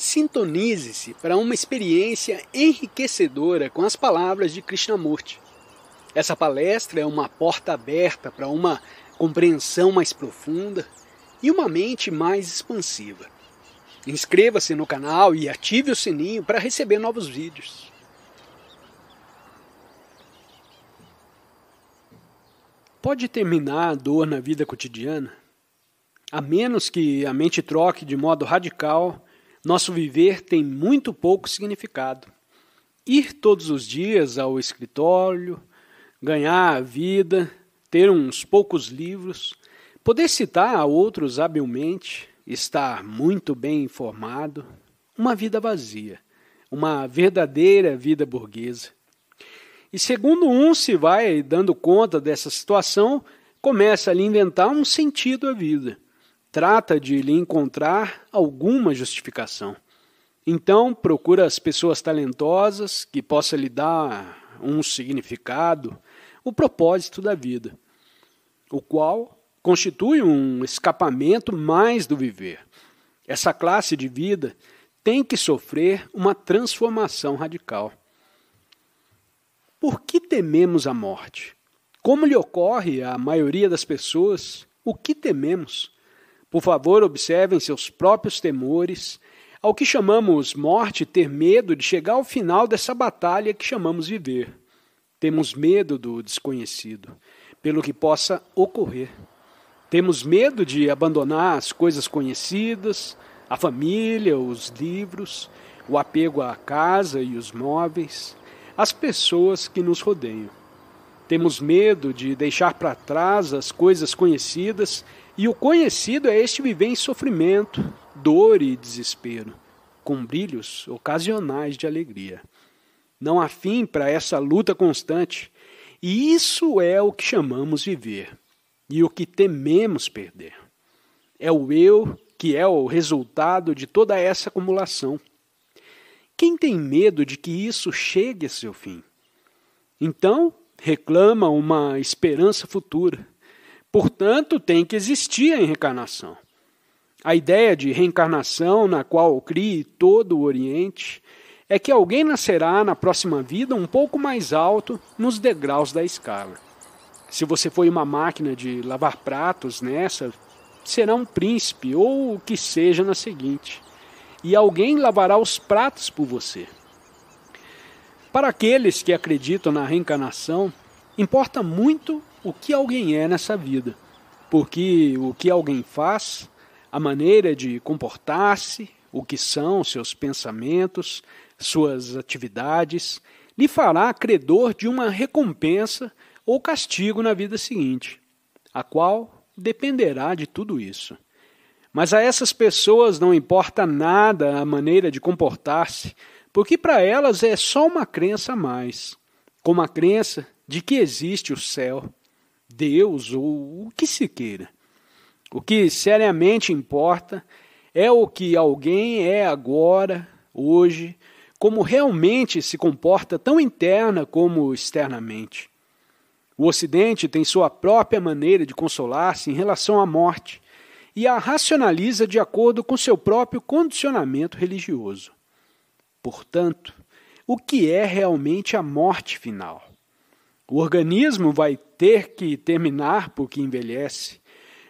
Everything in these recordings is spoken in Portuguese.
Sintonize-se para uma experiência enriquecedora com as palavras de Krishnamurti. Essa palestra é uma porta aberta para uma compreensão mais profunda e uma mente mais expansiva. Inscreva-se no canal e ative o sininho para receber novos vídeos. Pode terminar a dor na vida cotidiana? A menos que a mente troque de modo radical, nosso viver tem muito pouco significado. Ir todos os dias ao escritório, ganhar a vida, ter uns poucos livros, poder citar a outros habilmente, estar muito bem informado, uma vida vazia, uma verdadeira vida burguesa. E segundo um se vai dando conta dessa situação, começa a lhe inventar um sentido à vida. Trata de lhe encontrar alguma justificação. Então procura as pessoas talentosas que possam lhe dar um significado, o propósito da vida, o qual constitui um escapamento mais do viver. Essa classe de vida tem que sofrer uma transformação radical. Por que tememos a morte? Como lhe ocorre à maioria das pessoas, o que tememos? Por favor, observem seus próprios temores, ao que chamamos morte, ter medo de chegar ao final dessa batalha que chamamos viver. Temos medo do desconhecido, pelo que possa ocorrer. Temos medo de abandonar as coisas conhecidas, a família, os livros, o apego à casa e os móveis, as pessoas que nos rodeiam. Temos medo de deixar para trás as coisas conhecidas, e o conhecido é este viver em sofrimento, dor e desespero, com brilhos ocasionais de alegria. Não há fim para essa luta constante, e isso é o que chamamos viver, e o que tememos perder. É o eu que é o resultado de toda essa acumulação. Quem tem medo de que isso chegue a seu fim? Então, reclama uma esperança futura. Portanto, tem que existir a reencarnação. A ideia de reencarnação, na qual crie todo o Oriente, é que alguém nascerá na próxima vida um pouco mais alto nos degraus da escala. Se você foi uma máquina de lavar pratos nessa, será um príncipe ou o que seja na seguinte. E alguém lavará os pratos por você. Para aqueles que acreditam na reencarnação, importa muito o que alguém é nessa vida, porque o que alguém faz, a maneira de comportar-se, o que são seus pensamentos, suas atividades, lhe fará credor de uma recompensa ou castigo na vida seguinte, a qual dependerá de tudo isso. Mas a essas pessoas não importa nada a maneira de comportar-se, porque para elas é só uma crença a mais, como a crença de que existe o céu, Deus ou o que se queira. O que seriamente importa é o que alguém é agora, hoje, como realmente se comporta tão interna como externamente. O Ocidente tem sua própria maneira de consolar-se em relação à morte e a racionaliza de acordo com seu próprio condicionamento religioso. Portanto, o que é realmente a morte final? O organismo vai ter que terminar porque envelhece,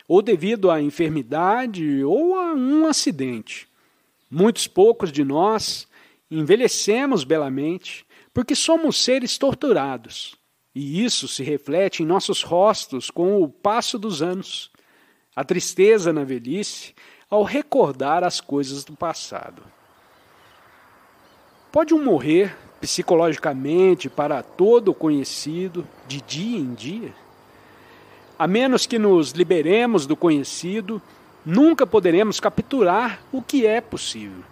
ou devido à enfermidade ou a um acidente. Muitos poucos de nós envelhecemos belamente porque somos seres torturados, e isso se reflete em nossos rostos com o passo dos anos, a tristeza na velhice ao recordar as coisas do passado. Pode um morrer psicologicamente para todo o conhecido de dia em dia? A menos que nos liberemos do conhecido, nunca poderemos capturar o que é possível.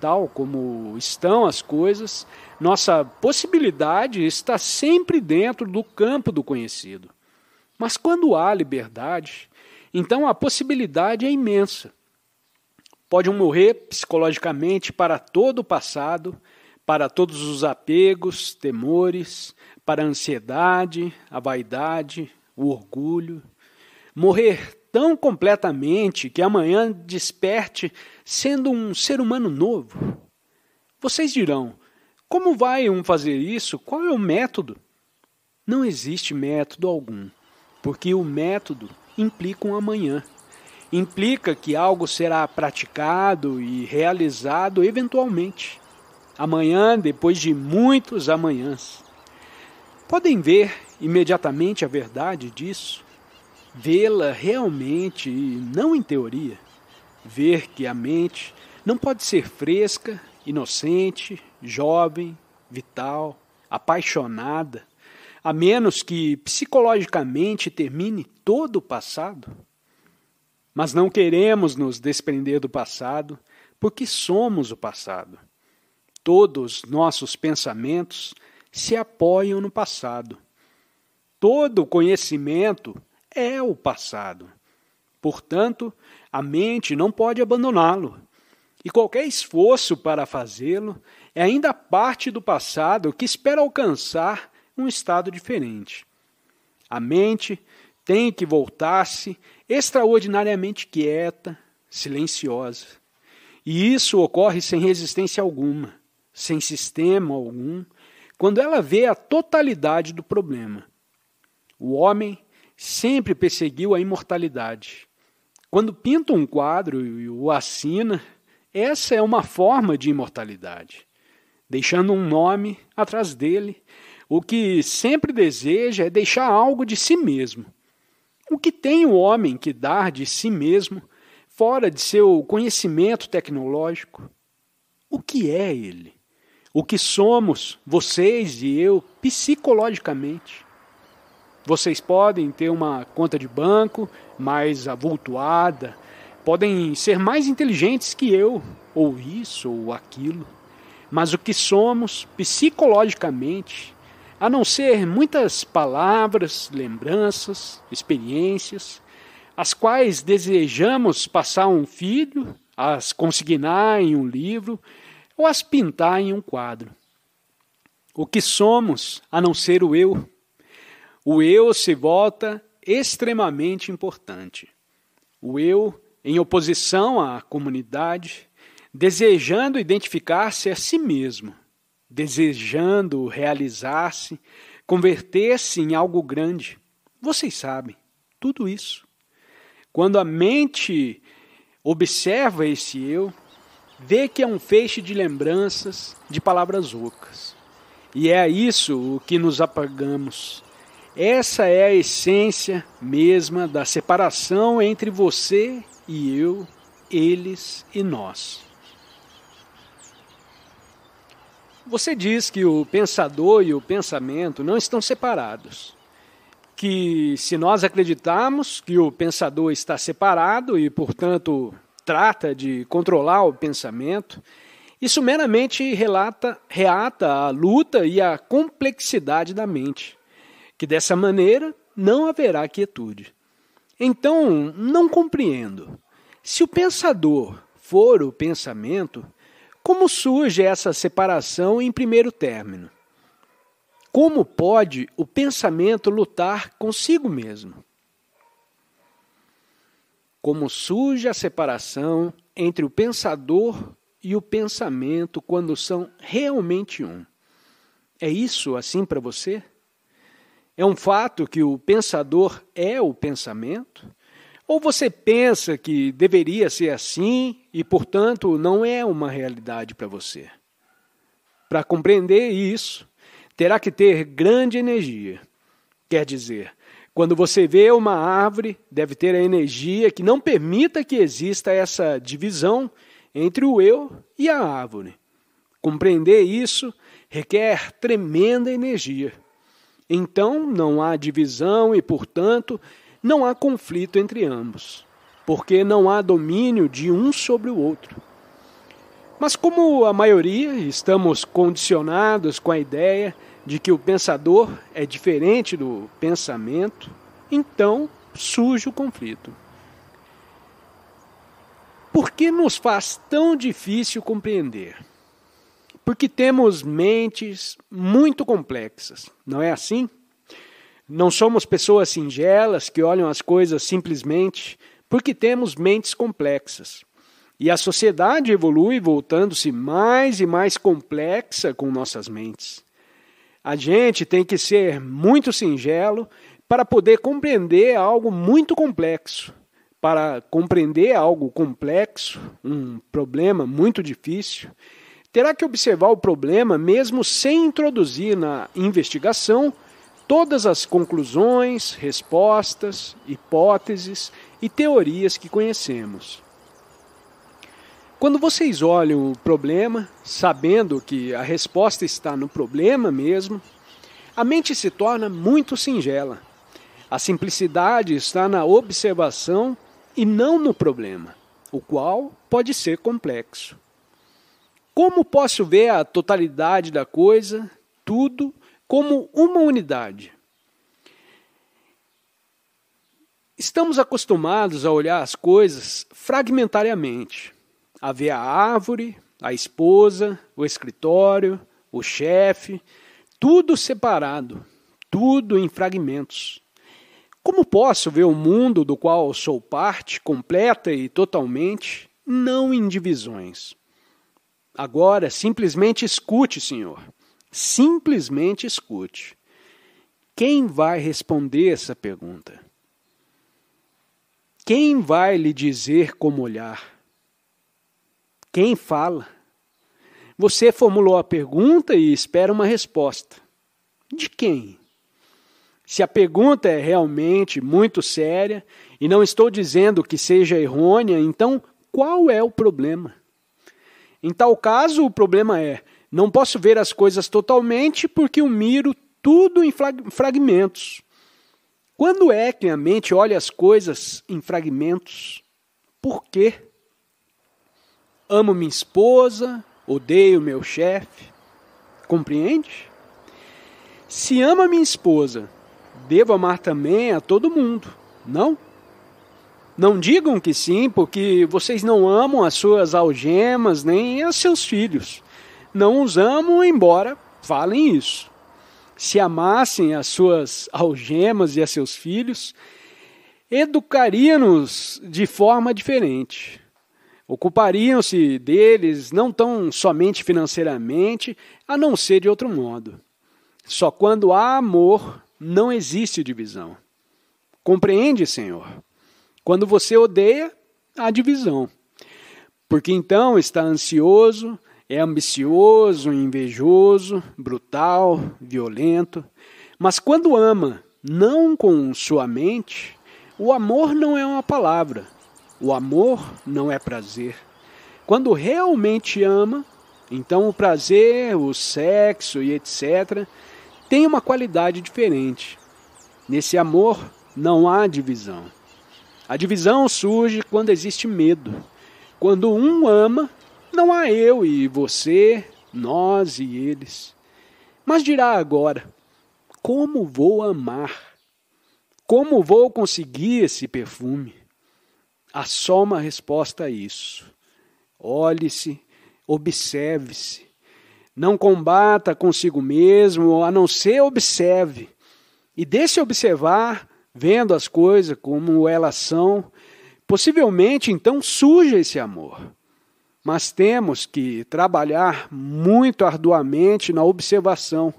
Tal como estão as coisas, nossa possibilidade está sempre dentro do campo do conhecido. Mas quando há liberdade, então a possibilidade é imensa. Pode um morrer psicologicamente para todo o passado, para todos os apegos, temores, para a ansiedade, a vaidade, o orgulho. Morrer tão completamente que amanhã desperte sendo um ser humano novo? Vocês dirão, como vai um fazer isso? Qual é o método? Não existe método algum, porque o método implica um amanhã. Implica que algo será praticado e realizado eventualmente. Amanhã, depois de muitos amanhãs. Podem ver imediatamente a verdade disso? Vê-la realmente e não em teoria. Ver que a mente não pode ser fresca, inocente, jovem, vital, apaixonada, a menos que psicologicamente termine todo o passado. Mas não queremos nos desprender do passado, porque somos o passado. Todos nossos pensamentos se apoiam no passado. Todo conhecimento é o passado. Portanto, a mente não pode abandoná-lo. E qualquer esforço para fazê-lo é ainda parte do passado que espera alcançar um estado diferente. A mente tem que voltar-se extraordinariamente quieta, silenciosa. E isso ocorre sem resistência alguma, sem sistema algum, quando ela vê a totalidade do problema. O homem sempre perseguiu a imortalidade. Quando pinta um quadro e o assina, essa é uma forma de imortalidade, deixando um nome atrás dele. O que sempre deseja é deixar algo de si mesmo. O que tem o homem que dar de si mesmo, fora de seu conhecimento tecnológico? O que é ele? O que somos, vocês e eu, psicologicamente? Vocês podem ter uma conta de banco mais avultuada, podem ser mais inteligentes que eu, ou isso ou aquilo, mas o que somos psicologicamente, a não ser muitas palavras, lembranças, experiências, as quais desejamos passar a um filho, as consignar em um livro ou as pintar em um quadro. O que somos, a não ser o eu se volta extremamente importante. O eu, em oposição à comunidade, desejando identificar-se a si mesmo, desejando realizar-se, converter-se em algo grande. Vocês sabem, tudo isso. Quando a mente observa esse eu, vê que é um feixe de lembranças, de palavras ocas. E é a isso o que nos apegamos. Essa é a essência mesma da separação entre você e eu, eles e nós. Você diz que o pensador e o pensamento não estão separados. Que se nós acreditarmos que o pensador está separado e, portanto, trata de controlar o pensamento, isso meramente reata a luta e a complexidade da mente, que dessa maneira não haverá quietude. Então, não compreendo. Se o pensador for o pensamento, como surge essa separação em primeiro término? Como pode o pensamento lutar consigo mesmo? Como surge a separação entre o pensador e o pensamento quando são realmente um? É isso assim para você? É um fato que o pensador é o pensamento? Ou você pensa que deveria ser assim e, portanto, não é uma realidade para você? Para compreender isso, terá que ter grande energia. Quer dizer, quando você vê uma árvore, deve ter a energia que não permita que exista essa divisão entre o eu e a árvore. Compreender isso requer tremenda energia. Então, não há divisão e, portanto, não há conflito entre ambos, porque não há domínio de um sobre o outro. Mas como a maioria estamos condicionados com a ideia de que o pensador é diferente do pensamento, então surge o conflito. Por que nos faz tão difícil compreender? Porque temos mentes muito complexas, não é assim? Não somos pessoas singelas que olham as coisas simplesmente porque temos mentes complexas. E a sociedade evolui voltando-se mais e mais complexa com nossas mentes. A gente tem que ser muito singelo para poder compreender algo muito complexo. Para compreender algo complexo, um problema muito difícil, terá que observar o problema mesmo sem introduzir na investigação todas as conclusões, respostas, hipóteses e teorias que conhecemos. Quando vocês olham o problema, sabendo que a resposta está no problema mesmo, a mente se torna muito singela. A simplicidade está na observação e não no problema, o qual pode ser complexo. Como posso ver a totalidade da coisa, tudo, como uma unidade? Estamos acostumados a olhar as coisas fragmentariamente, a ver a árvore, a esposa, o escritório, o chefe, tudo separado, tudo em fragmentos. Como posso ver o mundo do qual sou parte, completa e totalmente, não em divisões? Agora, simplesmente escute, Senhor. Simplesmente escute. Quem vai responder essa pergunta? Quem vai lhe dizer como olhar? Quem fala? Você formulou a pergunta e espera uma resposta. De quem? Se a pergunta é realmente muito séria, e não estou dizendo que seja errônea, então qual é o problema? Em tal caso, o problema é: não posso ver as coisas totalmente porque eu miro tudo em fragmentos. Quando é que a mente olha as coisas em fragmentos? Por quê? Amo minha esposa, odeio meu chefe. Compreende? Se ama minha esposa, devo amar também a todo mundo, não? Não digam que sim, porque vocês não amam as suas algemas nem a seus filhos. Não os amam, embora falem isso. Se amassem as suas algemas e a seus filhos, educariam-nos de forma diferente. Ocupariam-se deles não tão somente financeiramente, a não ser de outro modo. Só quando há amor, não existe divisão. Compreende, Senhor? Quando você odeia, há divisão. Porque então está ansioso, é ambicioso, invejoso, brutal, violento. Mas quando ama, não com sua mente, o amor não é uma palavra. O amor não é prazer. Quando realmente ama, então o prazer, o sexo e etc. tem uma qualidade diferente. Nesse amor não há divisão. A divisão surge quando existe medo. Quando um ama, não há eu e você, nós e eles. Mas dirá agora: como vou amar? Como vou conseguir esse perfume? Há só uma resposta a isso. Olhe-se, observe-se. Não combata consigo mesmo, a não ser observe. E desse observar, vendo as coisas como elas são, possivelmente então surge esse amor. Mas temos que trabalhar muito arduamente na observação.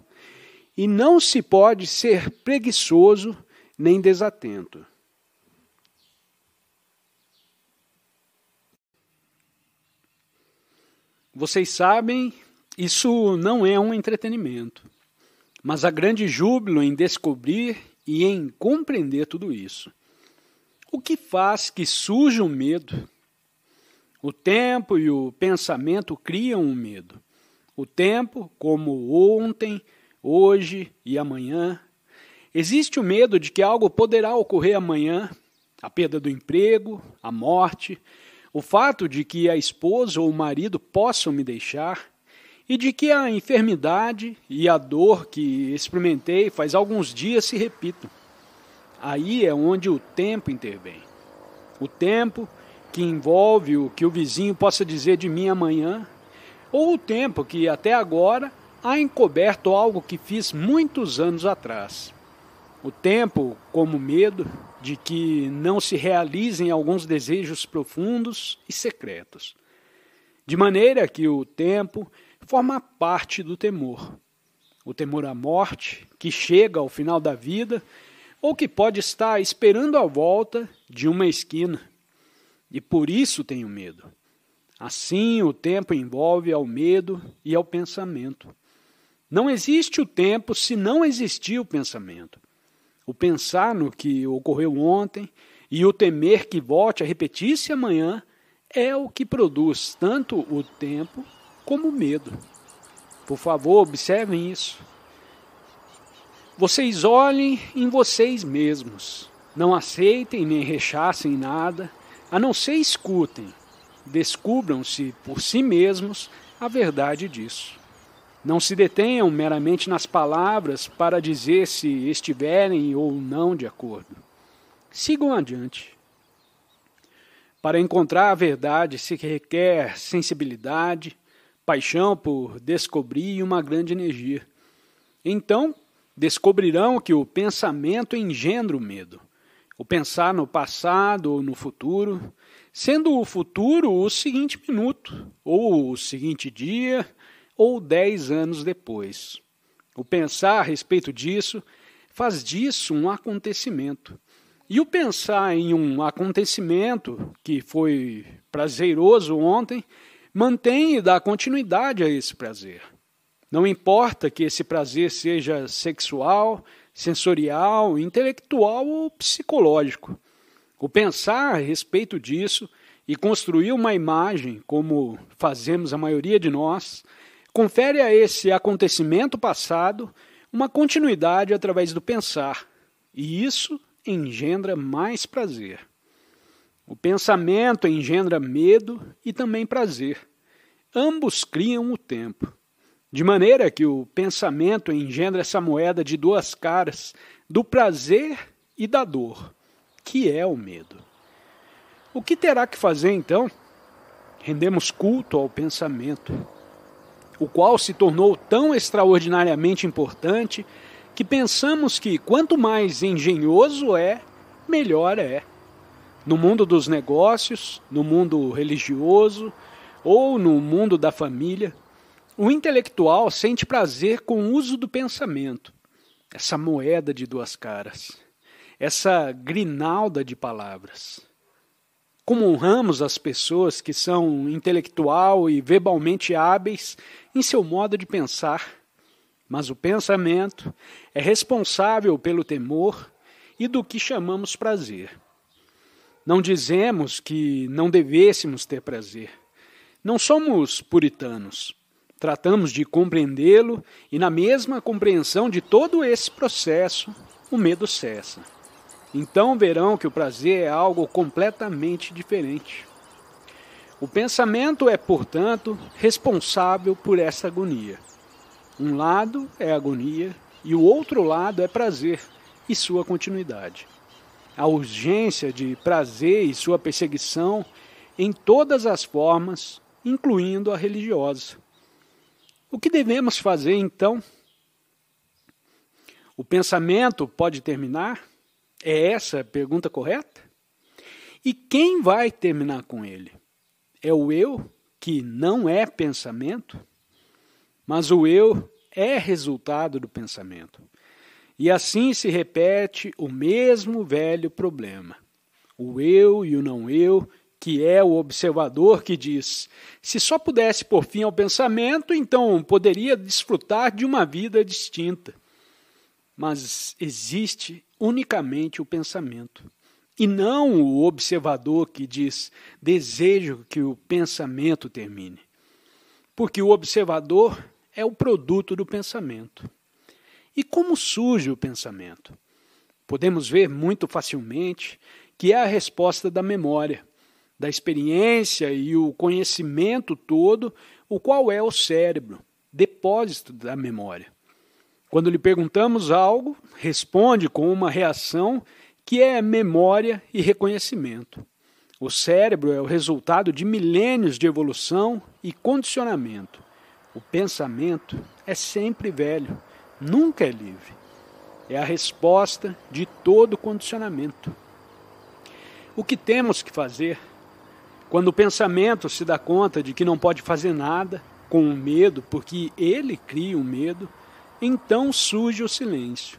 E não se pode ser preguiçoso nem desatento. Vocês sabem, isso não é um entretenimento, mas há grande júbilo em descobrir e em compreender tudo isso. O que faz que surja o medo? O tempo e o pensamento criam o medo. O tempo, como ontem, hoje e amanhã. Existe o medo de que algo poderá ocorrer amanhã, a perda do emprego, a morte, o fato de que a esposa ou o marido possam me deixar e de que a enfermidade e a dor que experimentei faz alguns dias se repitam. Aí é onde o tempo intervém. O tempo que envolve o que o vizinho possa dizer de mim amanhã, ou o tempo que até agora há encoberto algo que fiz muitos anos atrás. O tempo como medo de que não se realizem alguns desejos profundos e secretos. De maneira que o tempo forma parte do temor. O temor à morte, que chega ao final da vida, ou que pode estar esperando a volta de uma esquina. E por isso tenho medo. Assim, o tempo envolve ao medo e ao pensamento. Não existe o tempo se não existir o pensamento. O pensar no que ocorreu ontem e o temer que volte a repetir-se amanhã é o que produz tanto o tempo como o medo. Por favor, observem isso. Vocês olhem em vocês mesmos. Não aceitem nem rechacem nada, a não ser escutem. Descubram-se por si mesmos a verdade disso. Não se detenham meramente nas palavras para dizer se estiverem ou não de acordo. Sigam adiante. Para encontrar a verdade se requer sensibilidade, paixão por descobrir e uma grande energia. Então, descobrirão que o pensamento engendra o medo. O pensar no passado ou no futuro, sendo o futuro o seguinte minuto, ou o seguinte dia, ou 10 anos depois. O pensar a respeito disso faz disso um acontecimento. E o pensar em um acontecimento que foi prazeroso ontem, mantém e dá continuidade a esse prazer. Não importa que esse prazer seja sexual, sensorial, intelectual ou psicológico. O pensar a respeito disso e construir uma imagem, como fazemos a maioria de nós, confere a esse acontecimento passado uma continuidade através do pensar, e isso engendra mais prazer. O pensamento engendra medo e também prazer. Ambos criam o tempo. De maneira que o pensamento engendra essa moeda de duas caras, do prazer e da dor, que é o medo. O que terá que fazer então? Rendemos culto ao pensamento, o qual se tornou tão extraordinariamente importante que pensamos que quanto mais engenhoso é, melhor é. No mundo dos negócios, no mundo religioso ou no mundo da família, o intelectual sente prazer com o uso do pensamento, essa moeda de duas caras, essa grinalda de palavras. Como honramos as pessoas que são intelectual e verbalmente hábeis em seu modo de pensar, mas o pensamento é responsável pelo temor e do que chamamos prazer. Não dizemos que não devêssemos ter prazer. Não somos puritanos. Tratamos de compreendê-lo e na mesma compreensão de todo esse processo, o medo cessa. Então verão que o prazer é algo completamente diferente. O pensamento é, portanto, responsável por essa agonia. Um lado é agonia e o outro lado é prazer e sua continuidade. A urgência de prazer e sua perseguição em todas as formas, incluindo a religiosa. O que devemos fazer, então? O pensamento pode terminar? É essa a pergunta correta? E quem vai terminar com ele? É o eu, que não é pensamento? Mas o eu é resultado do pensamento. E assim se repete o mesmo velho problema. O eu e o não eu, que é o observador que diz: se só pudesse pôr fim ao pensamento, então poderia desfrutar de uma vida distinta. Mas existe unicamente o pensamento, e não o observador que diz: desejo que o pensamento termine. Porque o observador é o produto do pensamento. E como surge o pensamento? Podemos ver muito facilmente que é a resposta da memória, da experiência e o conhecimento todo, o qual é o cérebro, depósito da memória. Quando lhe perguntamos algo, responde com uma reação que é memória e reconhecimento. O cérebro é o resultado de milênios de evolução e condicionamento. O pensamento é sempre velho, nunca é livre. é a resposta de todo condicionamento. O que temos que fazer? Quando o pensamento se dá conta de que não pode fazer nada com o medo, porque ele cria o medo, então surge o silêncio.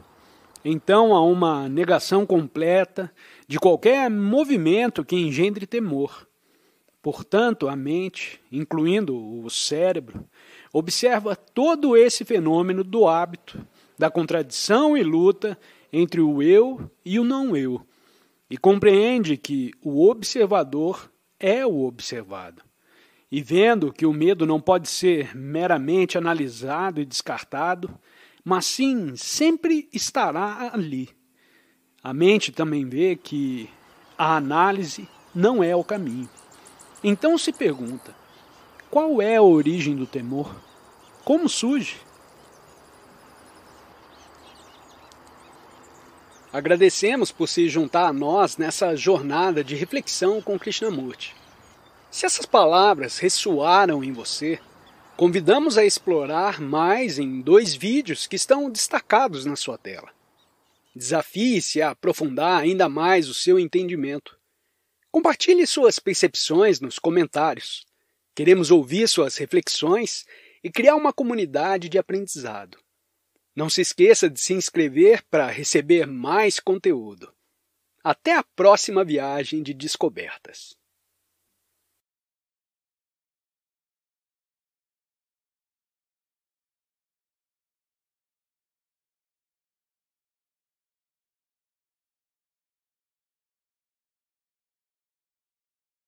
Então há uma negação completa de qualquer movimento que engendre temor. Portanto, a mente, incluindo o cérebro, observa todo esse fenômeno do hábito, da contradição e luta entre o eu e o não eu, e compreende que o observador é o observado. E vendo que o medo não pode ser meramente analisado e descartado, mas sim sempre estará ali. A mente também vê que a análise não é o caminho. Então se pergunta, qual é a origem do temor? Como surge? Agradecemos por se juntar a nós nessa jornada de reflexão com Krishnamurti. Se essas palavras ressoaram em você, convidamos a explorar mais em 2 vídeos que estão destacados na sua tela. Desafie-se a aprofundar ainda mais o seu entendimento. Compartilhe suas percepções nos comentários. Queremos ouvir suas reflexões e criar uma comunidade de aprendizado. Não se esqueça de se inscrever para receber mais conteúdo. Até a próxima viagem de descobertas.